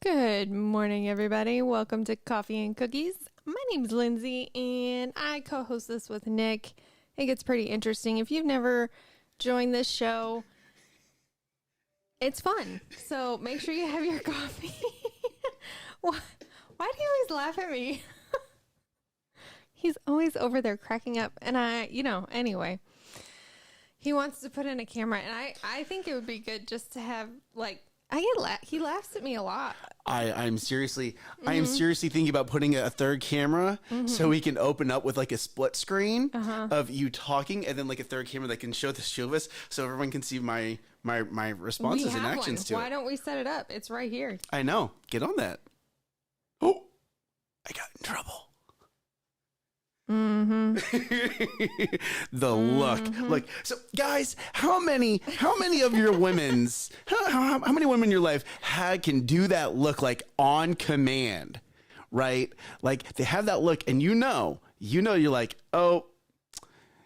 Good morning, everybody. Welcome to Coffee and Cookies. My name's Lindsay, and I co-host this with Nick. It gets pretty interesting. If you've never joined this show, it's fun. So make sure you have your coffee. Why do you always laugh at me? He's always over there cracking up, and anyway. He wants to put in a camera, and I think it would be good just to have, he laughs at me a lot. I am seriously thinking about putting a third camera so we can open up with like a split screen of you talking, and then like a third camera that can show the two of us so everyone can see my responses and actions to it. Why don't we set it up? It's right here. I know. Get on that. Oh, I got in trouble. The look. So guys, how many of your women's how many women in your life can do that look like on command, right? Like they have that look, and you're like, oh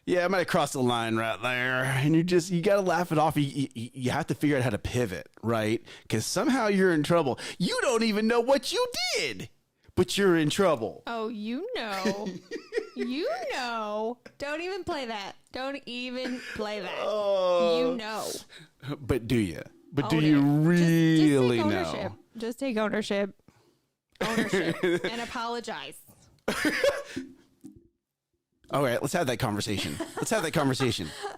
yeah, I might have crossed the line right there, and you gotta laugh it off. You have to figure out how to pivot, right? Because somehow you're in trouble. You don't even know what you did, but you're in trouble. Oh, you know. Don't even play that. Don't even play that. You know. But do you? But do you really know? Just take ownership. And apologize. All right, let's have that conversation.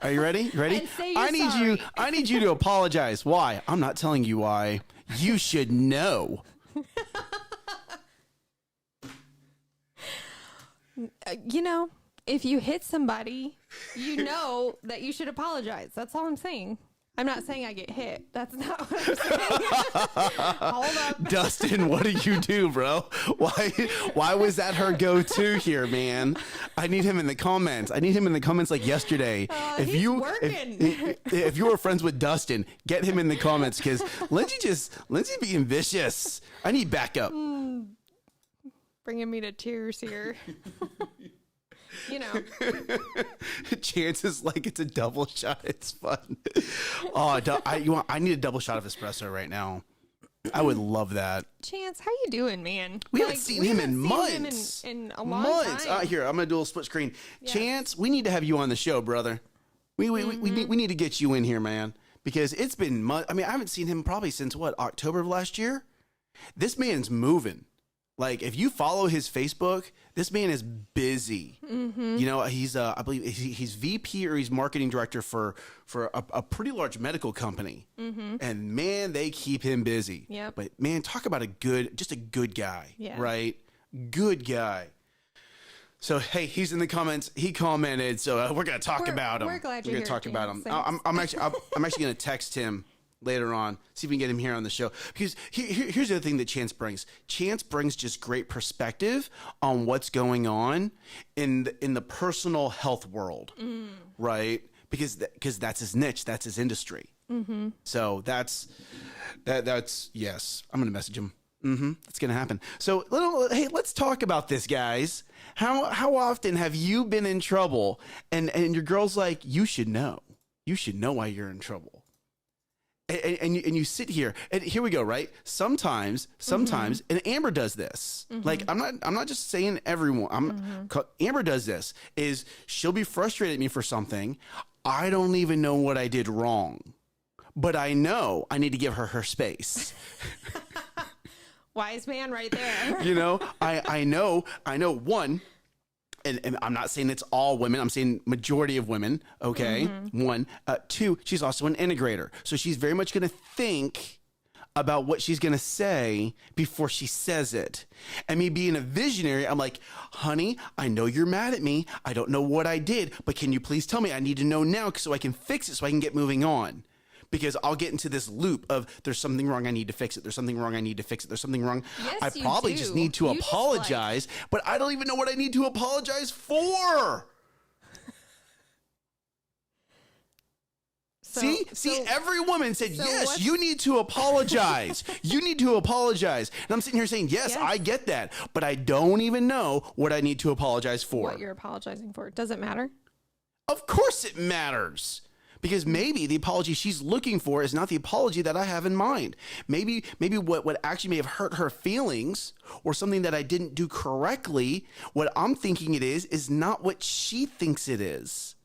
Are you ready? And say you're sorry. I need you to apologize. Why? I'm not telling you why. You should know. If you hit somebody, you know that you should apologize. That's all I'm saying. I'm not saying I get hit. That's not what I'm saying. Hold up. Dustin, what do you do, bro? Why was that her go-to here, man? I need him in the comments. Like yesterday. If you were friends with Dustin, get him in the comments, because Lindsay's being vicious. I need backup. Bringing me to tears here. Chances like it's a double shot. It's fun. I need a double shot of espresso right now. I would love that. Chance, how you doing, man? We haven't seen him in months. In a long time. Here, I'm gonna do a split screen. Yes. Chance, we need to have you on the show, brother. We need to get you in here, man, because it's been months. I mean, I haven't seen him probably since October of last year. This man's moving. Like, if you follow his Facebook, this man is busy. He's I believe he's VP, or he's marketing director for a pretty large medical company. And man, they keep him busy. Yep. But man, talk about a good guy, right? Good guy. So hey, he's in the comments. He commented. So we're gonna talk about him. We're glad you're here. We're gonna talk about him. I'm actually gonna text him later on, see if we can get him here on the show, because here's the other thing that Chance brings. Chance brings just great perspective on what's going on in the personal health world, right? Because that's his niche, that's his industry. So that's yes. I'm gonna message him. That's gonna happen. So hey, let's talk about this, guys. How often have you been in trouble, and your girl's like, you should know why you're in trouble. And you sit here, and here we go, right? Sometimes, and Amber does this. Like, I'm not just saying everyone. Amber does this. Is she'll be frustrated at me for something. I don't even know what I did wrong, but I know I need to give her space. Wise man, right there. I know. One. And I'm not saying it's all women. I'm saying majority of women. Okay. One, two, she's also an integrator. So she's very much going to think about what she's going to say before she says it. And me being a visionary, I'm like, honey, I know you're mad at me. I don't know what I did, but can you please tell me? I need to know now so I can fix it, so I can get moving on. Because I'll get into this loop of there's something wrong, I need to fix it. There's something wrong, I need to fix it. There's something wrong. Yes, I probably just need to apologize, but I don't even know what I need to apologize for. See, every woman said, yes, you need to apologize. You need to apologize. And I'm sitting here saying, yes, I get that, but I don't even know what I need to apologize for. What you're apologizing for. Does it matter? Of course it matters. Because maybe the apology she's looking for is not the apology that I have in mind. Maybe what actually may have hurt her feelings or something that I didn't do correctly, what I'm thinking it is not what she thinks it is.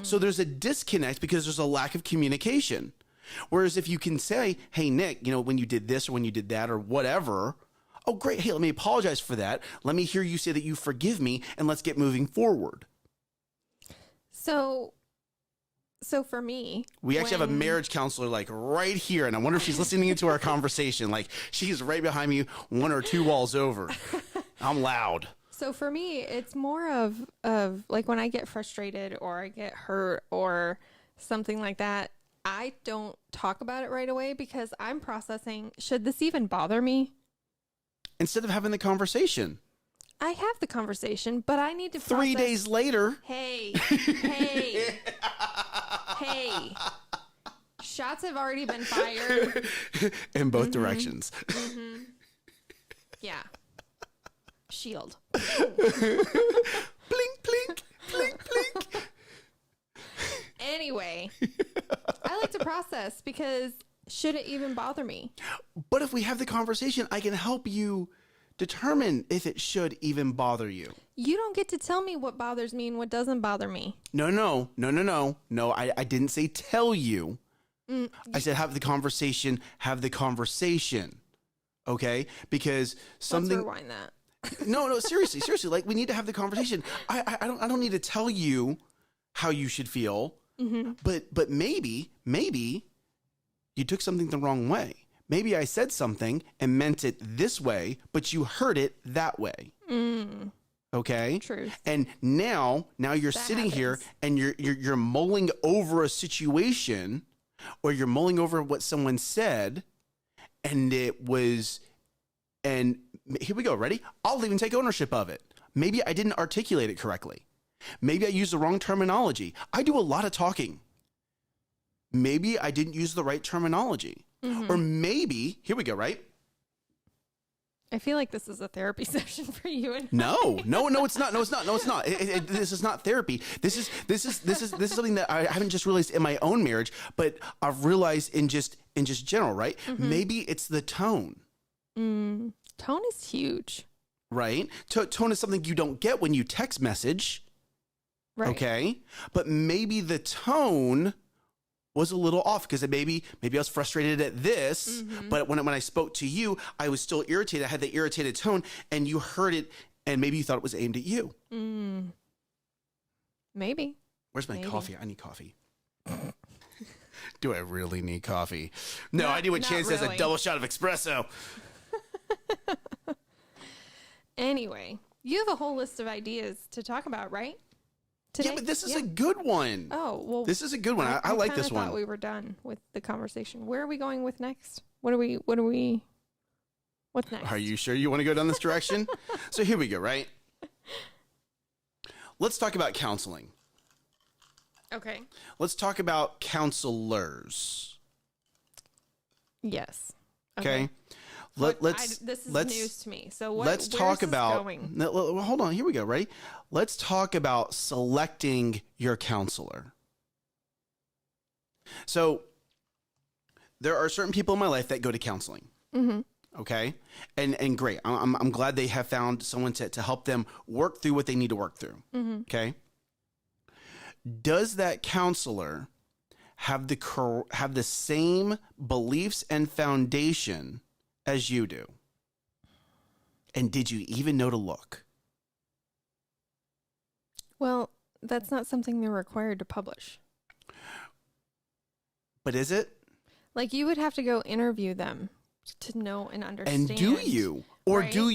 So there's a disconnect because there's a lack of communication. Whereas if you can say, hey, Nick, when you did this or when you did that or whatever, oh, great. Hey, let me apologize for that. Let me hear you say that you forgive me and let's get moving forward. So for me, we actually have a marriage counselor like right here, and I wonder if she's listening into our conversation. Like she's right behind me, one or two walls over. I'm loud. So for me, it's more of like when I get frustrated or I get hurt or something like that, I don't talk about it right away because I'm processing, should this even bother me? Instead of having the conversation. I have the conversation, but I need to process. 3 days later. Hey. Shots have already been fired. In both directions. Yeah. Shield. Blink, blink, blink, blink. Anyway, I like to process because should it even bother me? But if we have the conversation, I can help you determine if it should even bother you. You don't get to tell me what bothers me and what doesn't bother me. No, I didn't say tell you. I said have the conversation, Okay? Because something... Let's rewind that. No, seriously. Like, we need to have the conversation. I don't need to tell you how you should feel, but maybe you took something the wrong way. Maybe I said something and meant it this way, but you heard it that way. Okay? Truth. And now you're sitting here and you're mulling over a situation, or you're mulling over what someone said, and here we go. Ready? I'll even take ownership of it. Maybe I didn't articulate it correctly. Maybe I used the wrong terminology. I do a lot of talking. Maybe I didn't use the right terminology. Or maybe, here we go, right? I feel like this is a therapy session for you and No, it's not. This is not therapy. This is something that I haven't just realized in my own marriage, but I've realized in just general, right? Maybe it's the tone. Tone is huge. Right? Tone is something you don't get when you text message. Right. Okay? But maybe the tone was a little off because maybe I was frustrated at this, but when I spoke to you, I was still irritated. I had the irritated tone, and you heard it, and maybe you thought it was aimed at you. Maybe. Where's my coffee? I need coffee. Do I really need coffee? No, I do what Chance says, a double shot of espresso. Anyway, you have a whole list of ideas to talk about, right? Today? Yeah, but this is a good one. Oh, well. This is a good one. I like this one. I thought we were done with the conversation. Where are we going with next? What's next? Are you sure you want to go down this direction? So here we go, right? Let's talk about counseling. Okay. Let's talk about counselors. Yes. Okay. This is news to me. So let's talk about. Going? Hold on. Here we go. Ready? Let's talk about selecting your counselor. So there are certain people in my life that go to counseling. Okay, and great. I'm glad they have found someone to help them work through what they need to work through. Okay. Does that counselor have the same beliefs and foundation as you do? And did you even know to look? Well, that's not something they're required to publish. But is it? Like, you would have to go interview them to know and understand. And do you? Or right? do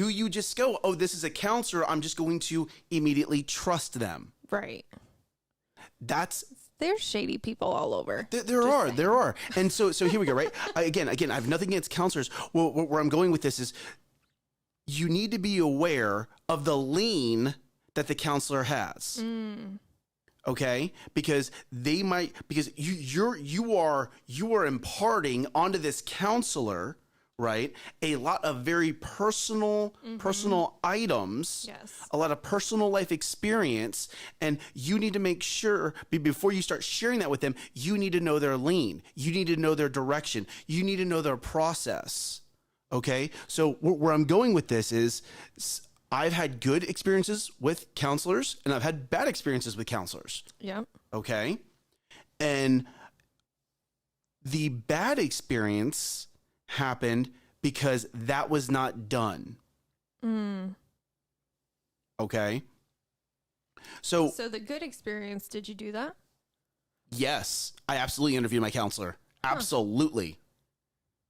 you just go, oh, this is a counselor, I'm just going to immediately trust them? Right. There's shady people all over. There are. And so here we go, right? Again, I have nothing against counselors. Well, where I'm going with this is you need to be aware of the lean that the counselor has. Okay? Because you are imparting onto this counselor, right? A lot of very personal items, Yes. a lot of personal life experience, and you need to make sure before you start sharing that with them, you need to know their lean, you need to know their direction, you need to know their process. Okay, so where I'm going with this is I've had good experiences with counselors and I've had bad experiences with counselors. Yep. Okay, and the bad experience happened because that was not done. Okay. So the good experience, did you do that? yes, I absolutely interviewed my counselor. Absolutely.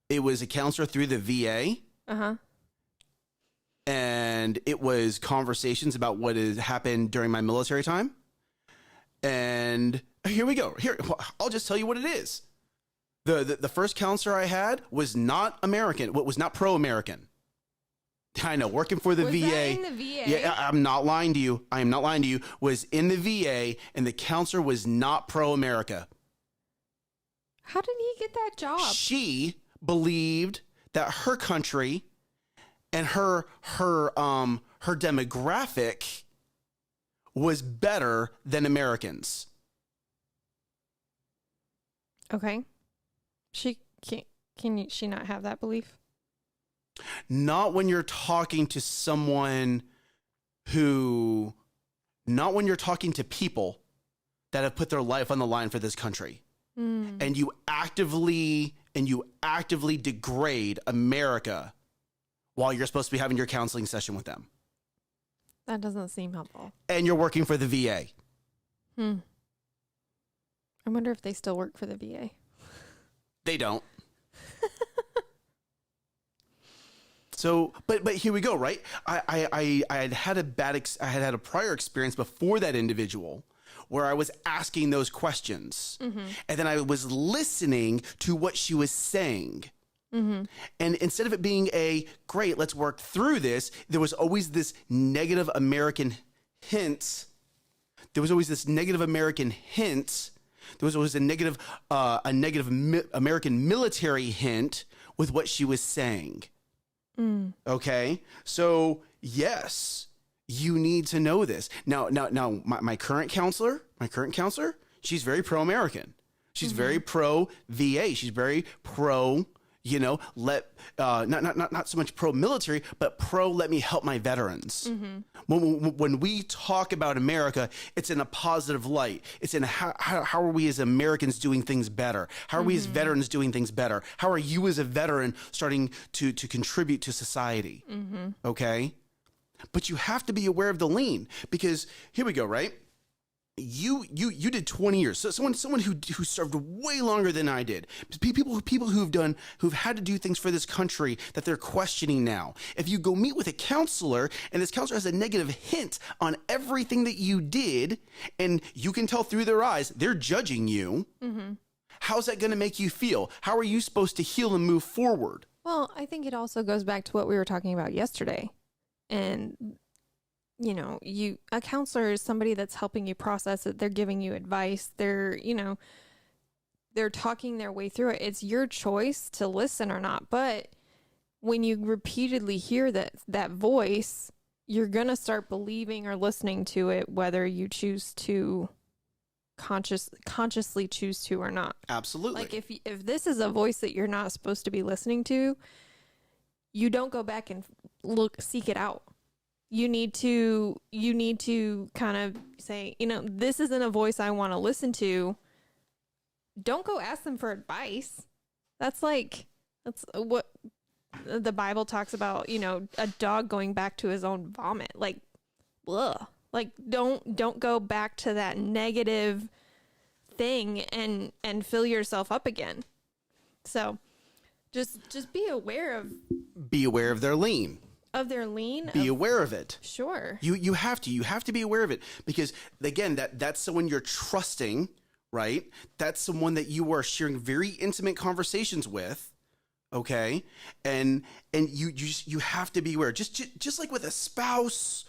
It was a counselor through the VA. Uh-huh. And it was conversations about what has happened during my military time. And here we go. Here, I'll just tell you what it is. The first counselor I had was not American. Was not pro-American. I know, working for the Was VA. that in the VA? Yeah, I'm not lying to you. I am not lying to you. Was in the VA, and the counselor was not pro-America. How did he get that job? She believed that her country and her demographic was better than Americans. Okay. She can't. She not have that belief? Not when you're talking to someone not when you're talking to people that have put their life on the line for this country. And you actively degrade America while you're supposed to be having your counseling session with them. That doesn't seem helpful. And you're working for the VA. I wonder if they still work for the VA. They don't. So, but here we go, right? I had had a prior experience before that individual where I was asking those questions, and then I was listening to what she was saying. And instead of it being great, let's work through this, there was always this negative American hint. There was always a negative American military hint with what she was saying. Okay. So yes, you need to know this. Now, my current counselor, she's very pro-American. She's very pro-VA. She's very pro, not so much pro-military, but let me help my veterans. When we talk about America, it's in a positive light. It's in how are we as Americans doing things better? How are we as veterans doing things better? How are you as a veteran starting to contribute to society? Okay? But you have to be aware of the lean, because here we go, right? You did 20 years. So someone who served way longer than I did. People who've had to do things for this country that they're questioning now. If you go meet with a counselor and this counselor has a negative hint on everything that you did, and you can tell through their eyes they're judging you, how's that going to make you feel? How are you supposed to heal and move forward? Well, I think it also goes back to what we were talking about yesterday. And a counselor is somebody that's helping you process it. They're giving you advice. They're talking their way through it. It's your choice to listen or not. But when you repeatedly hear that voice, you're going to start believing or listening to it, whether you choose to consciously choose to or not. Absolutely. Like if this is a voice that you're not supposed to be listening to, you don't go back and seek it out. You need to kind of say, this isn't a voice I want to listen to. Don't go ask them for advice. That's what the Bible talks about, a dog going back to his own vomit. Like, ugh. Like, don't go back to that negative thing and fill yourself up again. So just be aware of their lean. Of their lean. Be aware of it. Sure. You have to be aware of it, because again, that's someone you're trusting, right? That's someone that you are sharing very intimate conversations with. Okay. And you have to be aware, just like with a spouse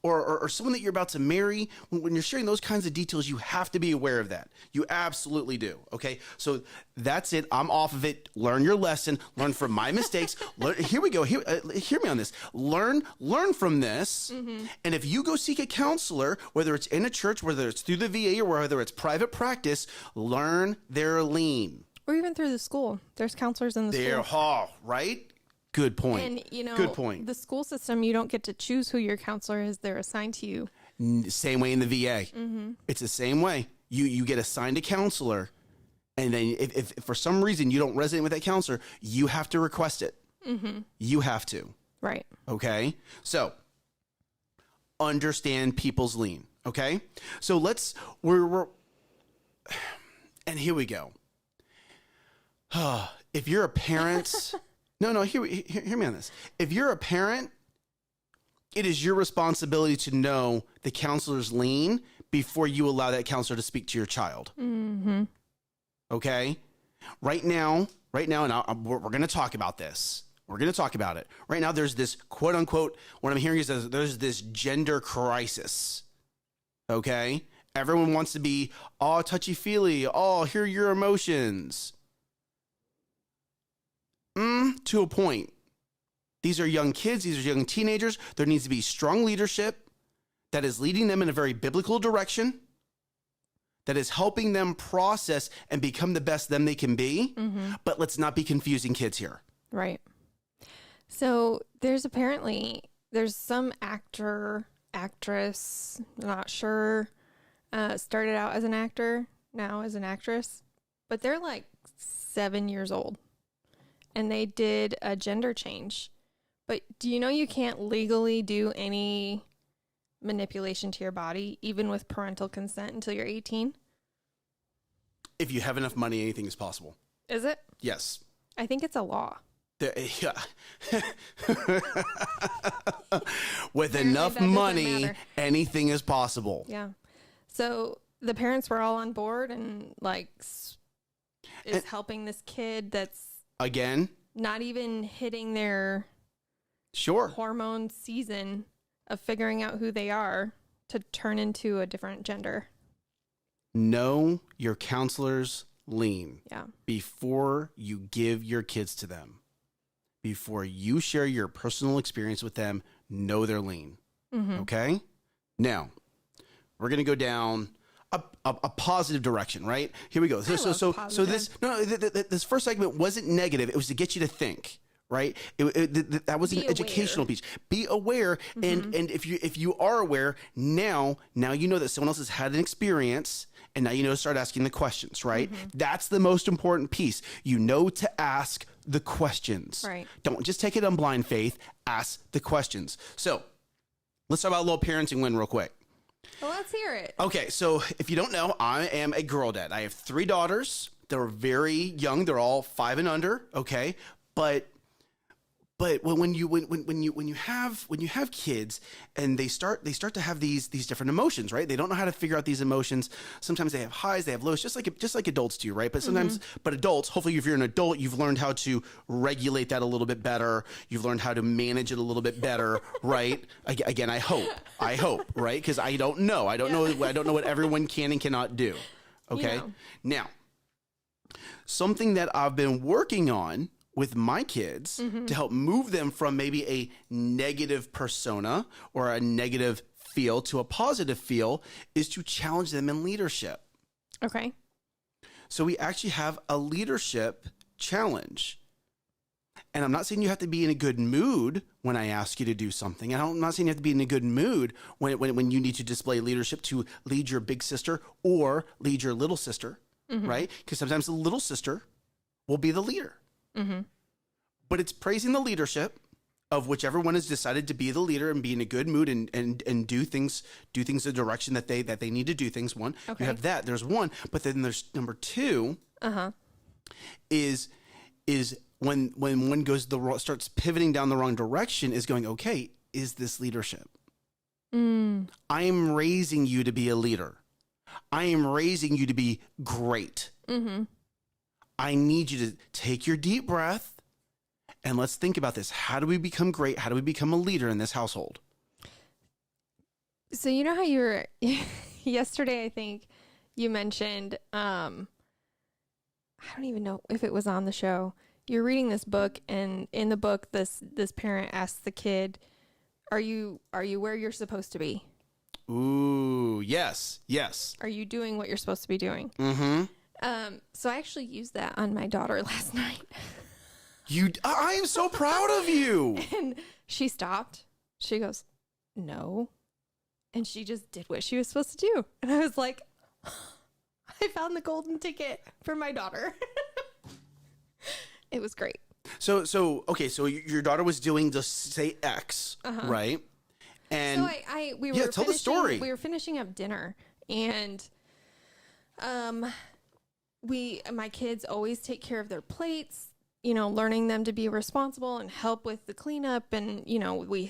or someone that you're about to marry, when you're sharing those kinds of details, you have to be aware of that. You absolutely do. Okay. So that's it. I'm off of it. Learn your lesson. Learn from my mistakes. Here we go. Hear me on this. Learn from this. And if you go seek a counselor, whether it's in a church, whether it's through the VA, or whether it's private practice, learn their lean. Or even through the school. There's counselors in the school. Right? Good point. And, good point. The school system, you don't get to choose who your counselor is. They're assigned to you. Same way in the VA. It's the same way. You get assigned a counselor, and then if for some reason you don't resonate with that counselor, you have to request it. You have to. Right. Okay? So, understand people's lean. Okay? So we're and here we go. If you're a parent, hear me on this. If you're a parent, it is your responsibility to know the counselor's lean before you allow that counselor to speak to your child. Okay? Right now, and we're going to talk about this. We're going to talk about it. Right now, there's this quote unquote, what I'm hearing is there's this gender crisis. Okay? Everyone wants to be all touchy-feely. Oh, hear your emotions. To a point. These are young kids. These are young teenagers. There needs to be strong leadership that is leading them in a very biblical direction, that is helping them process and become the best them they can be. But let's not be confusing kids here. Right. So there's some actor, actress, not sure, started out as an actor, now as an actress, but they're like 7 years old. And they did a gender change. But do you know you can't legally do any manipulation to your body, even with parental consent, until you're 18? If you have enough money, anything is possible. Is it? Yes. I think it's a law. Yeah. With enough money, anything is possible. Yeah. So the parents were all on board and helping this kid that's again not even hitting their hormone season of figuring out who they are to turn into a different gender. Know your counselor's lean. Yeah. Before you give your kids to them. Before you share your personal experience with them, know their lean. Okay? Now, we're going to go down a positive direction, right? Here we go. So this first segment wasn't negative. It was to get you to think, right? That was an educational piece. Be aware, and if you are aware, now you know that someone else has had an experience, and now you know to start asking the questions, right? That's the most important piece. You know to ask the questions. Right. Don't just take it on blind faith. Ask the questions. So let's talk about a little parenting win real quick. Well, let's hear it. Okay, so if you don't know, I am a girl dad. I have 3 daughters. They're very young. They're all 5 and under. Okay, but when you have kids and they start to have these different emotions, right? They don't know how to figure out these emotions. Sometimes they have highs, they have lows, just like adults do, right? But sometimes, but adults, hopefully, if you're an adult, you've learned how to regulate that a little bit better. You've learned how to manage it a little bit better, right? Again, I hope, right? Because I don't know. I don't know what everyone can and cannot do. Okay, Now, something that I've been working on with my kids to help move them from maybe a negative persona or a negative feel to a positive feel is to challenge them in leadership. Okay. So we actually have a leadership challenge. And I'm not saying you have to be in a good mood when I ask you to do something. I'm not saying you have to be in a good mood when you need to display leadership to lead your big sister or lead your little sister, right? Because sometimes the little sister will be the leader. But it's praising the leadership of whichever one has decided to be the leader and be in a good mood and do things the direction that they need to do things. One, you have that. There's one, but then there's number 2. Is when one starts pivoting down the wrong direction, is going, okay, is this leadership? I'm raising you to be a leader. I am raising you to be great. I need you to take your deep breath and let's think about this. How do we become great? How do we become a leader in this household? So you know how you were yesterday, I think you mentioned, I don't even know if it was on the show. You're reading this book, and in the book, this parent asks the kid, are you where you're supposed to be? Ooh, yes, yes. Are you doing what you're supposed to be doing? Mm-hmm. So I actually used that on my daughter last night. I am so proud of you. And she stopped. She goes, no. And she just did what she was supposed to do. And I was like, I found the golden ticket for my daughter. It was great. So okay, so your daughter was doing just say X, right? And So we were tell the story. We were finishing up dinner, and my kids always take care of their plates, you know, learning them to be responsible and help with the cleanup, and you know, we're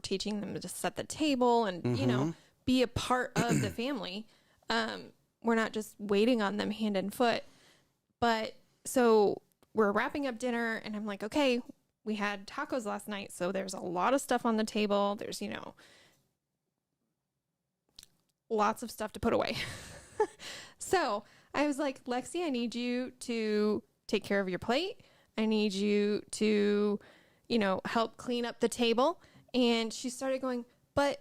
teaching them to set the table and you know, be a part of the family. We're not just waiting on them hand and foot. But so we're wrapping up dinner, and I'm like, okay, we had tacos last night, so there's a lot of stuff on the table. There's, you know, lots of stuff to put away. So I was like, Lexi, I need you to take care of your plate. I need you to, you know, help clean up the table. And she started going, but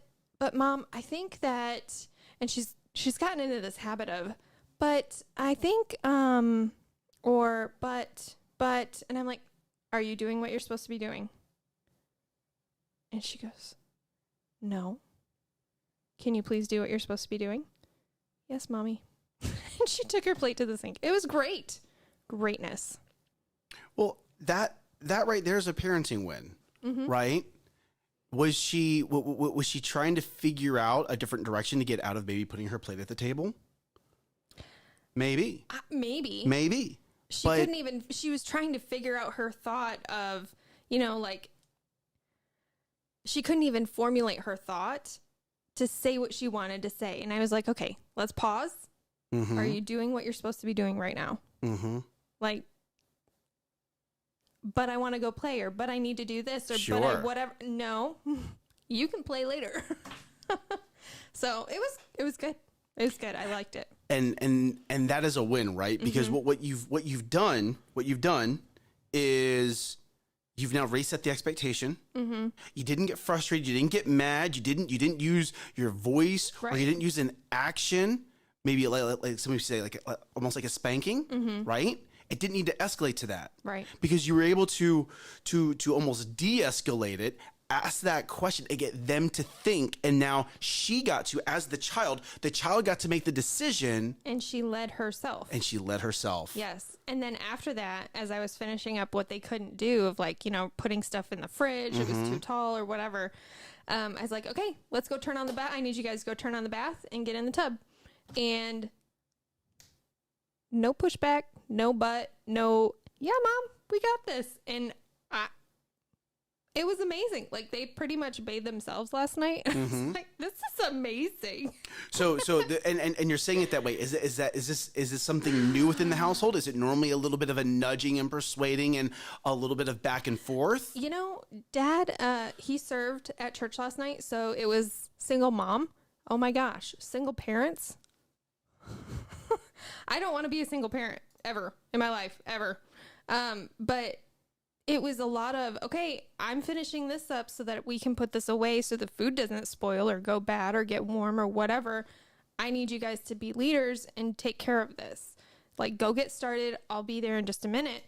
Mom, I think that, and she's gotten into this habit of, but I think, or, but, and I'm like, are you doing what you're supposed to be doing? And she goes, no. Can you please do what you're supposed to be doing? Yes, Mommy. And she took her plate to the sink. It was great. Greatness. Well, that right there is a parenting win, right? Was she trying to figure out a different direction to get out of maybe putting her plate at the table? Maybe. Maybe. She was trying to figure out her thought of, you know, like, she couldn't even formulate her thought to say what she wanted to say. And I was like, okay, let's pause. Are you doing what you're supposed to be doing right now? Like, but I want to go play, or but I need to do this, or sure. But I whatever. No, you can play later. So it was good. It was good. I liked it. And that is a win, right? Because what you've done is you've now reset the expectation. You didn't get frustrated. You didn't get mad. You didn't use your voice, right. Or you didn't use an action. Maybe like somebody say like almost like a spanking, right? It didn't need to escalate to that, right? Because you were able to almost de-escalate it, ask that question, and get them to think. And now she got to, as the child got to make the decision, and she led herself. Yes, and then after that, as I was finishing up what they couldn't do of, like, you know, putting stuff in the fridge, it was too tall or whatever. I was like, okay, let's go turn on the bath. I need you guys to go turn on the bath and get in the tub. And no pushback, no but, no, yeah, Mom, we got this. And it was amazing. Like, they pretty much bathed themselves last night. I was like, this is amazing. So and you're saying it that way. Is this something new within the household? Is it normally a little bit of a nudging and persuading and a little bit of back and forth? You know, Dad, he served at church last night, so it was single mom. Oh my gosh, single parents. I don't want to be a single parent ever in my life, ever. But it was a lot of, okay, I'm finishing this up so that we can put this away so the food doesn't spoil or go bad or get warm or whatever. I need you guys to be leaders and take care of this. Like, go get started. I'll be there in just a minute.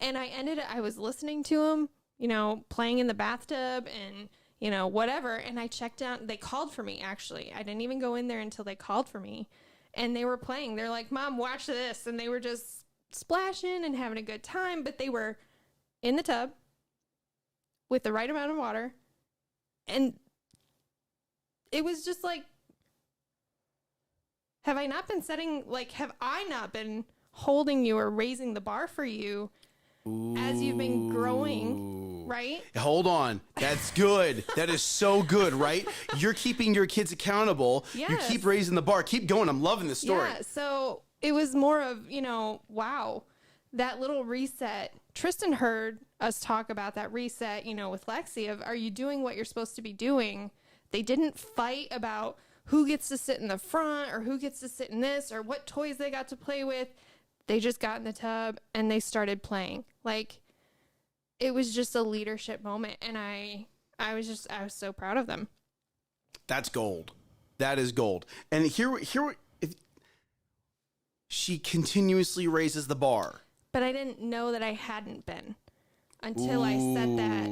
And I was listening to him, you know, playing in the bathtub and, you know, whatever. And I checked out. They called for me, actually. I didn't even go in there until they called for me. And they were playing. They're like, Mom, watch this. And they were just splashing and having a good time. But they were in the tub with the right amount of water. And it was just like, have I not been holding you or raising the bar for you as you've been growing, right? Hold on. That's good. That is so good, right? You're keeping your kids accountable. Yes. You keep raising the bar. Keep going. I'm loving this story. Yeah, so it was more of, you know, wow, that little reset. Tristan heard us talk about that reset, you know, with Lexi of, are you doing what you're supposed to be doing? They didn't fight about who gets to sit in the front or who gets to sit in this or what toys they got to play with. They just got in the tub and they started playing. Like, it was just a leadership moment. And I was so proud of them. That's gold. That is gold. And here, if she continuously raises the bar. But I didn't know that I hadn't been until I set that.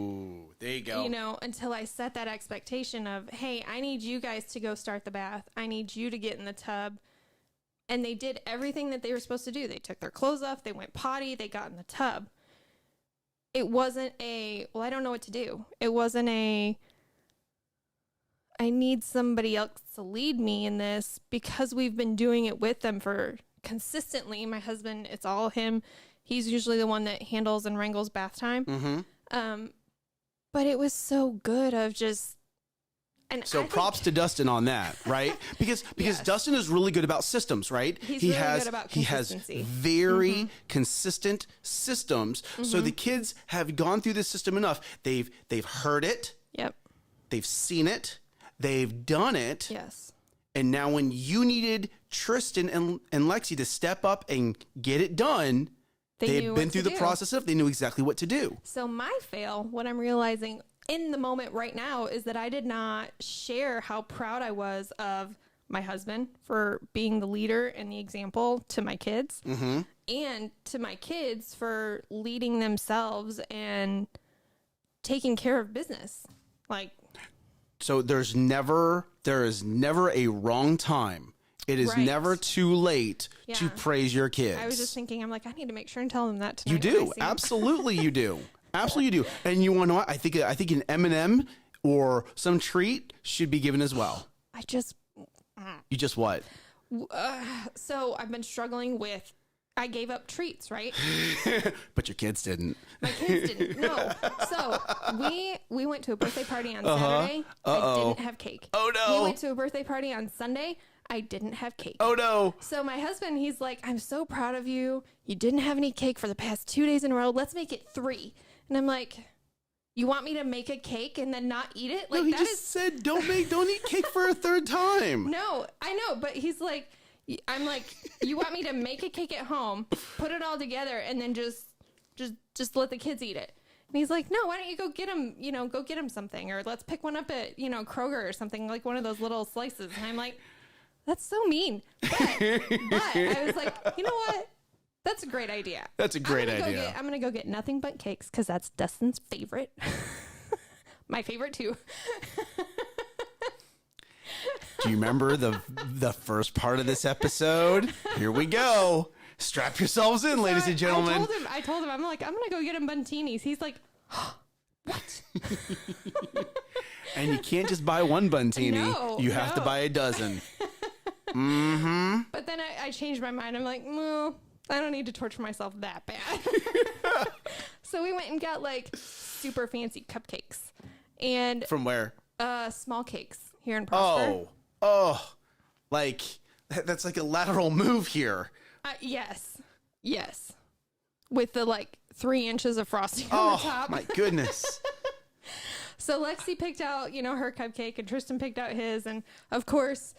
There you go. You know, until I set that expectation of, hey, I need you guys to go start the bath. I need you to get in the tub. And they did everything that they were supposed to do. They took their clothes off. They went potty. They got in the tub. It wasn't well, I don't know what to do. It wasn't I need somebody else to lead me in this because we've been doing it with them for consistently. My husband, it's all him. He's usually the one that handles and wrangles bath time. Mm-hmm. But it was so good of just. And so props to Dustin on that, right? Because yes. Dustin is really good about systems, right? He's really good about consistency. He has very consistent systems. So the kids have gone through this system enough. They've heard it. Yep. They've seen it. They've done it. Yes. And now when you needed Tristan and Lexi to step up and get it done, they had been through the process of, they knew exactly what to do. So my fail, what I'm realizing in the moment right now, is that I did not share how proud I was of my husband for being the leader and the example to my kids, and to my kids for leading themselves and taking care of business. Like, so there is never a wrong time. It is never too late to praise your kids. I was just thinking, I'm like, I need to make sure and tell them that tonight. You do. Absolutely you do. Absolutely you do. And you want to know what? I think an M&M or some treat should be given as well. You just what? So I've been struggling with, I gave up treats, right? But your kids didn't. My kids didn't. No. So we went to a birthday party on Saturday. I didn't have cake. Oh no. We went to a birthday party on Sunday. I didn't have cake. Oh no. So my husband, he's like, I'm so proud of you. You didn't have any cake for the past 2 days in a row. Let's make it 3. And I'm like, you want me to make a cake and then not eat it? Like, no, he just said don't eat cake for a third time. No, I know, but he's like, I'm like, you want me to make a cake at home, put it all together, and then just let the kids eat it? And he's like, no, why don't you go get him something, or let's pick one up at Kroger or something, like one of those little slices. And I'm like, that's so mean. But I was like, you know what? That's a great idea. That's a great idea. I'm going to go get nothing but cakes because that's Dustin's favorite. My favorite too. Do you remember the first part of this episode? Here we go. Strap yourselves in, ladies and gentlemen. I told him, I'm like, I'm going to go get him Buntinis. He's like, what? And you can't just buy one Buntini. No, you have to buy a dozen. But then I changed my mind. I'm like, no, I don't need to torture myself that bad. So we went and got like super fancy cupcakes. And from where? Small Cakes here in Prosper. Oh, like that's like a lateral move here. Yes. With the like 3 inches of frosting on the top. Oh my goodness. So Lexi picked out, her cupcake, and Tristan picked out his. And of course,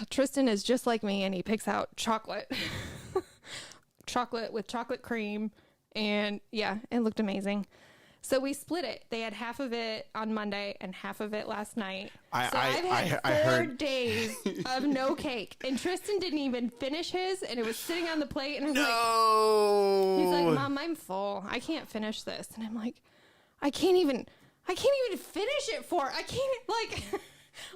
Tristan is just like me, and he picks out chocolate. Chocolate with chocolate cream. And yeah, it looked amazing. So we split it. They had half of it on Monday and half of it last night. I've had 4 days of no cake. And Tristan didn't even finish his, and it was sitting on the plate. And I'm like, he's like, Mom, I'm full. I can't finish this. And I'm like, I can't even finish it I can't,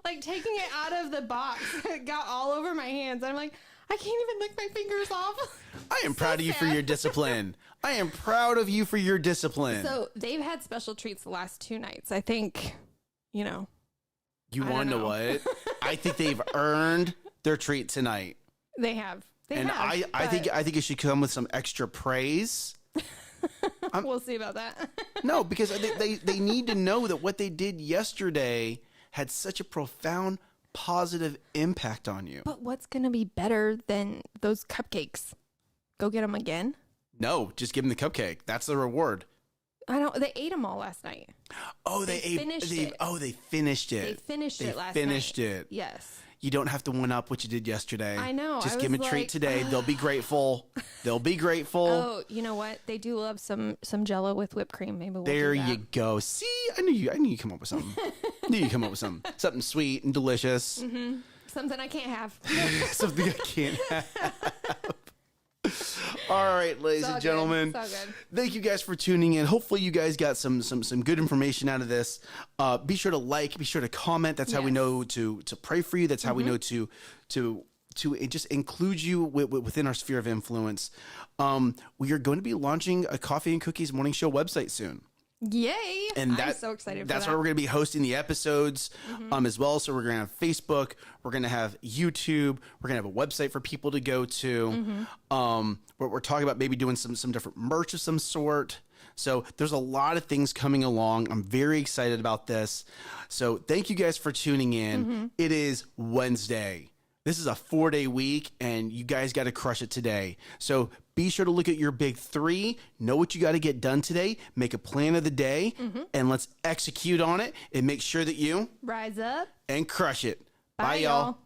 like taking it out of the box. It got all over my hands. I'm like, I can't even lick my fingers off. I am proud of you for your discipline. I am proud of you for your discipline. So they've had special treats the last 2 nights. I think, You want to know what? I think they've earned their treat tonight. They have. I think it should come with some extra praise. We'll see about that. No, because they need to know that what they did yesterday had such a profound positive impact on you. But what's going to be better than those cupcakes? Go get them again? No, just give them the cupcake. That's the reward. I don't. They ate them all last night. Oh, they finished it. Oh, they finished it. They finished it last finished night. it. Yes. You don't have to one up what you did yesterday. I know. Just I give them a was treat like, today. They'll be grateful. They'll be grateful. Oh, you know what? They do love some Jell-O with whipped cream. Maybe we'll There do that. you go. See, I knew you come up with something. Knew you come up with something sweet and delicious. Mm-hmm. Something I can't have. Something I can't have. All right, ladies and gentlemen. Good. So good. Thank you guys for tuning in. Hopefully you guys got some good information out of this. Be sure to like, be sure to comment. That's how we know to pray for you. That's how we know to just include you within our sphere of influence. We are going to be launching a Coffee and Cookies morning show website soon. Yay. And I'm so excited for that. That's where we're going to be hosting the episodes as well. So we're going to have Facebook. We're going to have YouTube. We're going to have a website for people to go to. We're talking about maybe doing some different merch of some sort. So there's a lot of things coming along. I'm very excited about this. So thank you guys for tuning in. It is Wednesday. This is a 4-day week, and you guys got to crush it today. So be sure to look at your big 3, know what you got to get done today, make a plan of the day, and let's execute on it and make sure that you Rise up and crush it. Bye, Bye y'all. y'all.